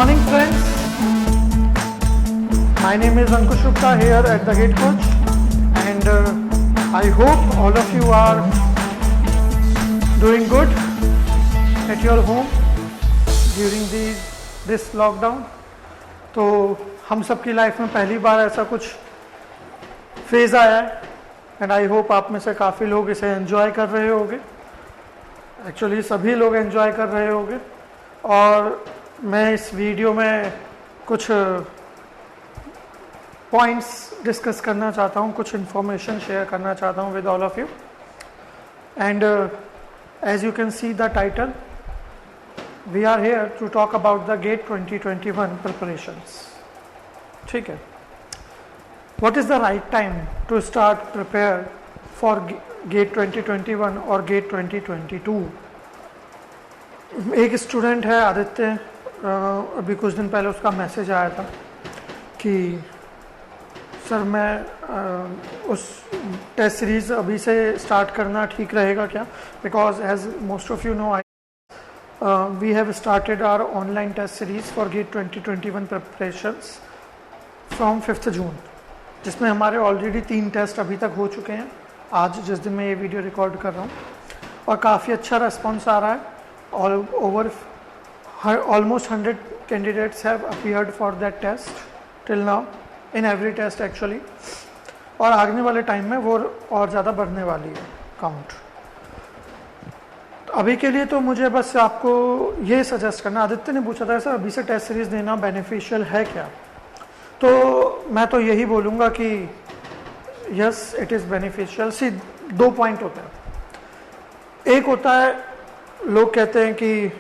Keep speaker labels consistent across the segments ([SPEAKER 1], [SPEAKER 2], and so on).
[SPEAKER 1] morning friends, my name is Ankush Gupta here at the Gate Coach and I hope all of you are doing good at your home during this lockdown. तो हम सबकी life में पहली बार ऐसा कुछ phase आया है and I hope आप में से काफ़ी लोग इसे एंजॉय कर रहे होंगे. एक्चुअली सभी लोग एंजॉय कर रहे होंगे और मैं इस वीडियो में कुछ पॉइंट्स डिस्कस करना चाहता हूँ, कुछ इन्फॉर्मेशन शेयर करना चाहता हूँ with all of you. And as you can see the title, we are here to talk about the GATE 2021 preparations. ठीक है. What is the right time to start prepare for GATE 2021 और gate 2022. एक student है आदित्य, अभी कुछ दिन पहले उसका मैसेज आया था कि सर मैं उस टेस्ट सीरीज़ अभी से स्टार्ट करना ठीक रहेगा क्या, because as most of you know we have started our online test series for GATE 2021 preparations from 5 June, जिसमें हमारे ऑलरेडी 3 टेस्ट अभी तक हो चुके हैं आज जिस दिन मैं ये वीडियो रिकॉर्ड कर रहा हूँ, और काफ़ी अच्छा रिस्पॉन्स आ रहा है. All over almost 100 candidates have appeared for that test till now, in every test actually, और आगने वाले टाइम में वो और ज़्यादा बढ़ने वाली है काउंट. अभी के लिए तो मुझे बस आपको ये सजेस्ट करना, आदित्य ने पूछा था सर अभी से टेस्ट सीरीज़ देना बेनिफिशियल है क्या, तो मैं तो यही बोलूँगा कि yes it is beneficial. See 2 point होते हैं. एक होता है लोग कहते हैं कि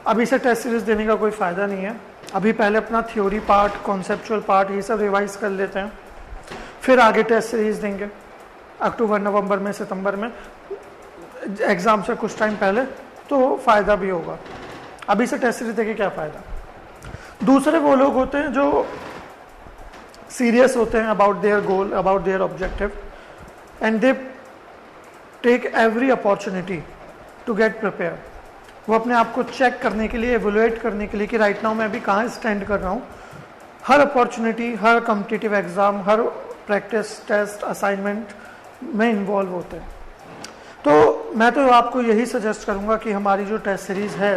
[SPEAKER 1] अभी से टेस्ट सीरीज देने का कोई फ़ायदा नहीं है, अभी पहले अपना थ्योरी पार्ट, कॉन्सेप्चुअल पार्ट ये सब रिवाइज कर लेते हैं, फिर आगे टेस्ट सीरीज देंगे अक्टूबर नवंबर में, सितंबर में, एग्ज़ाम से कुछ टाइम पहले, तो फ़ायदा भी होगा. अभी से टेस्ट सीरीज देके क्या फ़ायदा. दूसरे वो लोग होते हैं जो सीरियस होते हैं about their goal, about their objective, and they take every opportunity to get prepare. वो अपने आप को चेक करने के लिए, एवेलुएट करने के लिए कि राइट नाउ मैं अभी कहाँ स्टैंड कर रहा हूँ, हर अपॉर्चुनिटी, हर कॉम्पिटिटिव एग्ज़ाम, हर प्रैक्टिस टेस्ट, असाइनमेंट में इन्वॉल्व होते हैं. तो मैं तो आपको यही सजेस्ट करूँगा कि हमारी जो टेस्ट सीरीज़ है,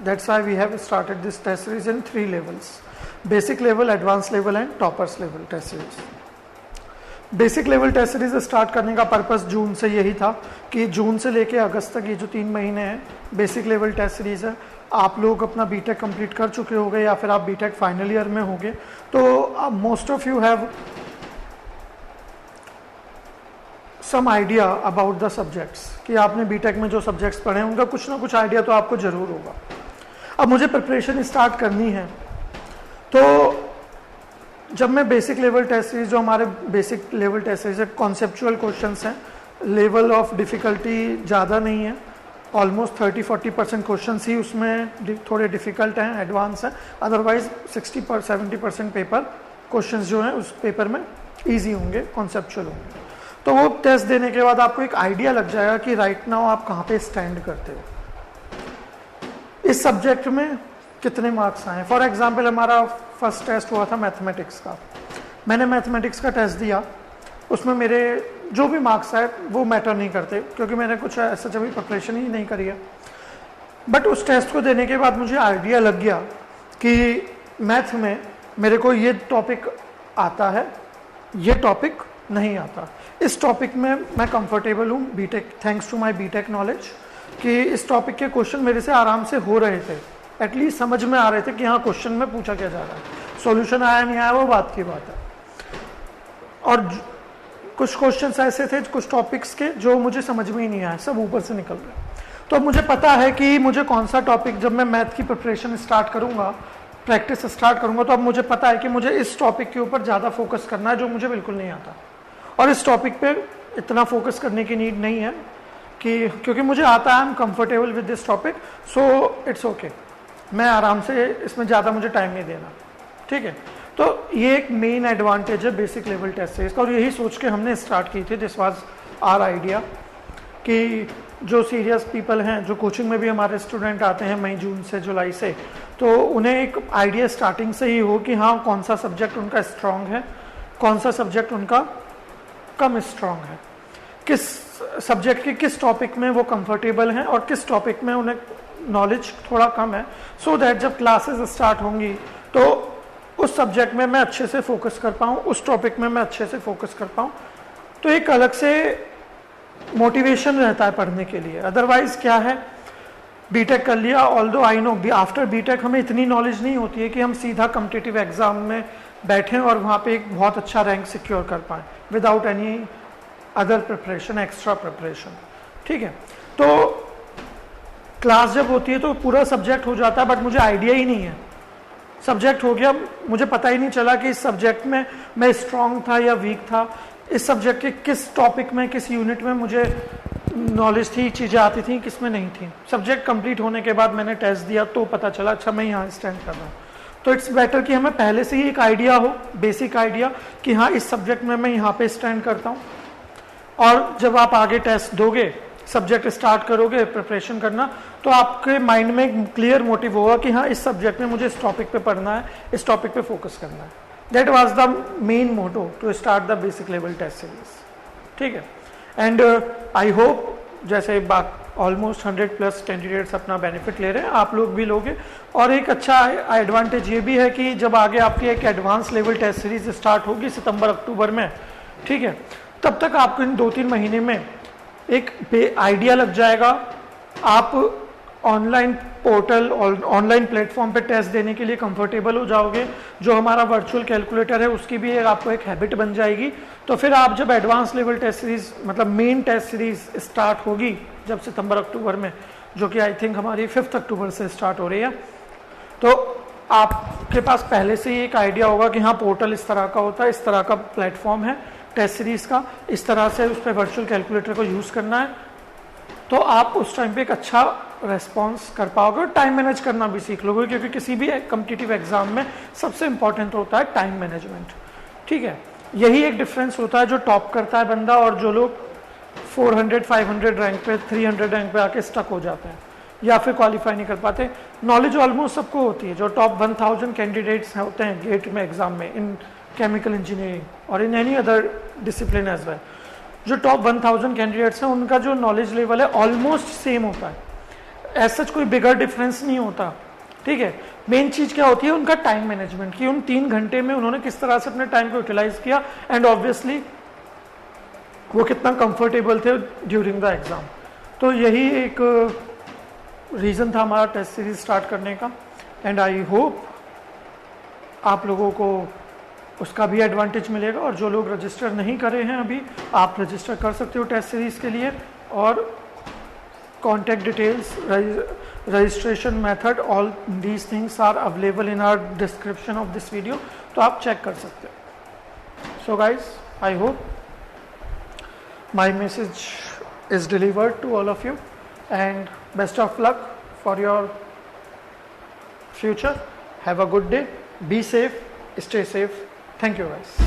[SPEAKER 1] that's why we have started this test series in 3 levels: basic level, advance level and toppers level test series. Basic level test series start करने का पर्पस जून से यही था कि जून से लेके अगस्त तक ये जो 3 महीने हैं बेसिक लेवल टेस्ट सीरीज है. आप लोग अपना बीटेक कंप्लीट कर चुके होंगे या फिर आप बीटेक फाइनल ईयर में होंगे, तो most of you have some idea about the subjects, कि आपने बीटेक में जो सब्जेक्ट्स पढ़े हैं उनका कुछ ना कुछ आइडिया तो आपको ज़रूर होगा. अब मुझे प्रिपरेशन स्टार्ट करनी है, तो जब मैं बेसिक लेवल टेस्ट सीरीज, जो हमारे बेसिक लेवल टेस्ट सीरीज है, कॉन्सेप्चुअल क्वेश्चंस हैं, लेवल ऑफ डिफ़िकल्टी ज़्यादा नहीं है, ऑलमोस्ट 30-40% क्वेश्चंस ही उसमें थोड़े डिफ़िकल्ट हैं, एडवांस हैं, अदरवाइज 60-70% पेपर क्वेश्चंस जो हैं उस पेपर में इजी होंगे, कॉन्सेप्चुअल होंगे. तो वो टेस्ट देने के बाद आपको एक आइडिया लग जाएगा कि राइट नाउ आप कहाँ पे स्टैंड करते हो, इस सब्जेक्ट में कितने मार्क्स आए. फॉर एग्जाम्पल हमारा फर्स्ट टेस्ट हुआ था मैथमेटिक्स का. मैंने मैथमेटिक्स का टेस्ट दिया, उसमें मेरे जो भी मार्क्स आए वो मैटर नहीं करते, क्योंकि मैंने कुछ ऐसा जब प्रिपरेशन ही नहीं करी है. बट उस टेस्ट को देने के बाद मुझे आइडिया लग गया कि मैथ में मेरे को ये टॉपिक आता है, ये टॉपिक नहीं आता. इस टॉपिक में मैं कंफर्टेबल हूँ B Tech, thanks to my B Tech knowledge, कि इस टॉपिक के क्वेश्चन मेरे से आराम से हो रहे थे, एटलीस्ट समझ में आ रहे थे कि हाँ क्वेश्चन में पूछा क्या जा रहा है. सॉल्यूशन आया नहीं आया वो बात की बात है. और कुछ क्वेश्चंस ऐसे थे कुछ टॉपिक्स के जो मुझे समझ में ही नहीं आया, सब ऊपर से निकल रहे. तो अब मुझे पता है कि मुझे कौन सा टॉपिक, जब मैं मैथ की प्रिपरेशन स्टार्ट करूँगा, प्रैक्टिस स्टार्ट करूँगा, तो अब मुझे पता है कि मुझे इस टॉपिक के ऊपर ज़्यादा फोकस करना है जो मुझे बिल्कुल नहीं आता, और इस टॉपिक पे इतना फोकस करने की नीड नहीं है कि क्योंकि मुझे आता है, I am comfortable with this topic, so it's okay, मैं आराम से इसमें ज़्यादा मुझे टाइम नहीं देना. ठीक है. तो ये एक मेन एडवांटेज है बेसिक लेवल टेस्ट सीरीज का, और यही सोच के हमने स्टार्ट की थी. दिस वाज आवर आइडिया कि जो सीरियस पीपल हैं, जो कोचिंग में भी हमारे स्टूडेंट आते हैं मई जून से जुलाई से, तो उन्हें एक आइडिया स्टार्टिंग से ही हो कि हाँ कौन सा सब्जेक्ट उनका स्ट्रांग है, कौन सा सब्जेक्ट उनका कम स्ट्रांग है, किस सब्जेक्ट के किस टॉपिक में वो कंफर्टेबल हैं और किस टॉपिक में उन्हें नॉलेज थोड़ा कम है, सो दैट जब क्लासेस स्टार्ट होंगी तो उस सब्जेक्ट में मैं अच्छे से फोकस कर पाऊँ, उस टॉपिक में मैं अच्छे से फोकस कर पाऊँ। तो एक अलग से मोटिवेशन रहता है पढ़ने के लिए। अदरवाइज क्या है, बीटेक कर लिया, although I know after B Tech हमें इतनी नॉलेज नहीं होती है कि हम सीधा कॉम्पिटिटिव एग्जाम में बैठें और वहाँ पे एक बहुत अच्छा रैंक सिक्योर कर पाएँ without any other preparation, extra preparation. ठीक है, तो क्लास जब होती है तो पूरा सब्जेक्ट हो जाता है, बट मुझे आइडिया ही नहीं है, सब्जेक्ट हो गया, मुझे पता ही नहीं चला कि इस सब्जेक्ट में मैं स्ट्रांग था या वीक था, इस सब्जेक्ट के किस टॉपिक में, किस यूनिट में मुझे नॉलेज थी, चीज़ें आती थी, किस में नहीं थी। सब्जेक्ट कंप्लीट होने के बाद मैंने टेस्ट दिया तो पता चला अच्छा मैं यहाँ स्टैंड कर रहा हूँ। तो इट्स बेटर कि हमें पहले से ही एक आइडिया हो, बेसिक आइडिया कि हाँ इस सब्जेक्ट में मैं यहाँ पे स्टैंड करता हूँ, और जब आप आगे टेस्ट दोगे, सब्जेक्ट स्टार्ट करोगे प्रिपरेशन करना, तो आपके माइंड में एक क्लियर मोटिव होगा कि हाँ इस सब्जेक्ट में मुझे इस टॉपिक पे पढ़ना है, इस टॉपिक पे फोकस करना है। That was the main motto to start the basic level test series. ठीक है, एंड आई होप जैसे ऑलमोस्ट 100+ कैंडिडेट्स अपना बेनिफिट ले रहे हैं, आप लोग भी लोगे। और एक अच्छा एडवांटेज ये भी है कि जब आगे आपकी एक advance level test series start होगी सितंबर अक्टूबर में, ठीक है, तब तक आपको इन 2-3 महीने में एक आइडिया लग जाएगा। आप ऑनलाइन पोर्टल और ऑनलाइन प्लेटफॉर्म पे टेस्ट देने के लिए कंफर्टेबल हो जाओगे। जो हमारा वर्चुअल कैलकुलेटर है उसकी भी आपको एक हैबिट बन जाएगी। तो फिर आप जब एडवांस लेवल टेस्ट सीरीज, मतलब मेन टेस्ट सीरीज स्टार्ट होगी जब सितंबर अक्टूबर में, जो कि आई थिंक हमारी 5 अक्टूबर से स्टार्ट हो रही है, तो आपके पास पहले से ही एक आइडिया होगा कि हाँ पोर्टल इस तरह का होता है, इस तरह का प्लेटफॉर्म है टेस्ट सीरीज का, इस तरह से उस पर वर्चुअल कैलकुलेटर को यूज़ करना है। तो आप उस टाइम पे एक अच्छा रेस्पॉन्स कर पाओगे और टाइम मैनेज करना भी सीख लोगे, क्योंकि किसी भी कॉम्पिटिटिव एग्जाम में सबसे इंपॉर्टेंट होता है टाइम मैनेजमेंट। ठीक है, यही एक डिफरेंस होता है जो टॉप करता है बंदा और जो लोग 400-500 रैंक पे, 300 रैंक पे आके स्टक हो जाते हैं या फिर क्वालिफाई नहीं कर पाते। नॉलेज ऑलमोस्ट सबको होती है। जो टॉप 1000 कैंडिडेट्स होते हैं गेट में एग्जाम में इन केमिकल इंजीनियरिंग और in any other discipline as well, जो टॉप 1000 कैंडिडेट्स हैं उनका जो नॉलेज लेवल है ऑलमोस्ट सेम होता है। ऐसा कोई बिगर डिफरेंस नहीं होता। ठीक है, मेन चीज क्या होती है उनका टाइम मैनेजमेंट, कि उन 3 घंटे में उन्होंने किस तरह से अपने टाइम को यूटिलाइज किया एंड ऑब्वियसली वो कितना कंफर्टेबल थे ड्यूरिंग द एग्जाम। तो यही एक रीजन था हमारा टेस्ट सीरीज स्टार्ट करने का, एंड आई होप आप लोगों को उसका भी एडवांटेज मिलेगा। और जो लोग रजिस्टर नहीं करे हैं अभी, आप रजिस्टर कर सकते हो टेस्ट सीरीज के लिए। और contact details, registration method, all these things are available in our description of this video, तो आप चेक कर सकते हो। So guys, I hope my message is delivered to all of you and best of luck for your future. Have a good day, be safe, stay safe. Thank you guys.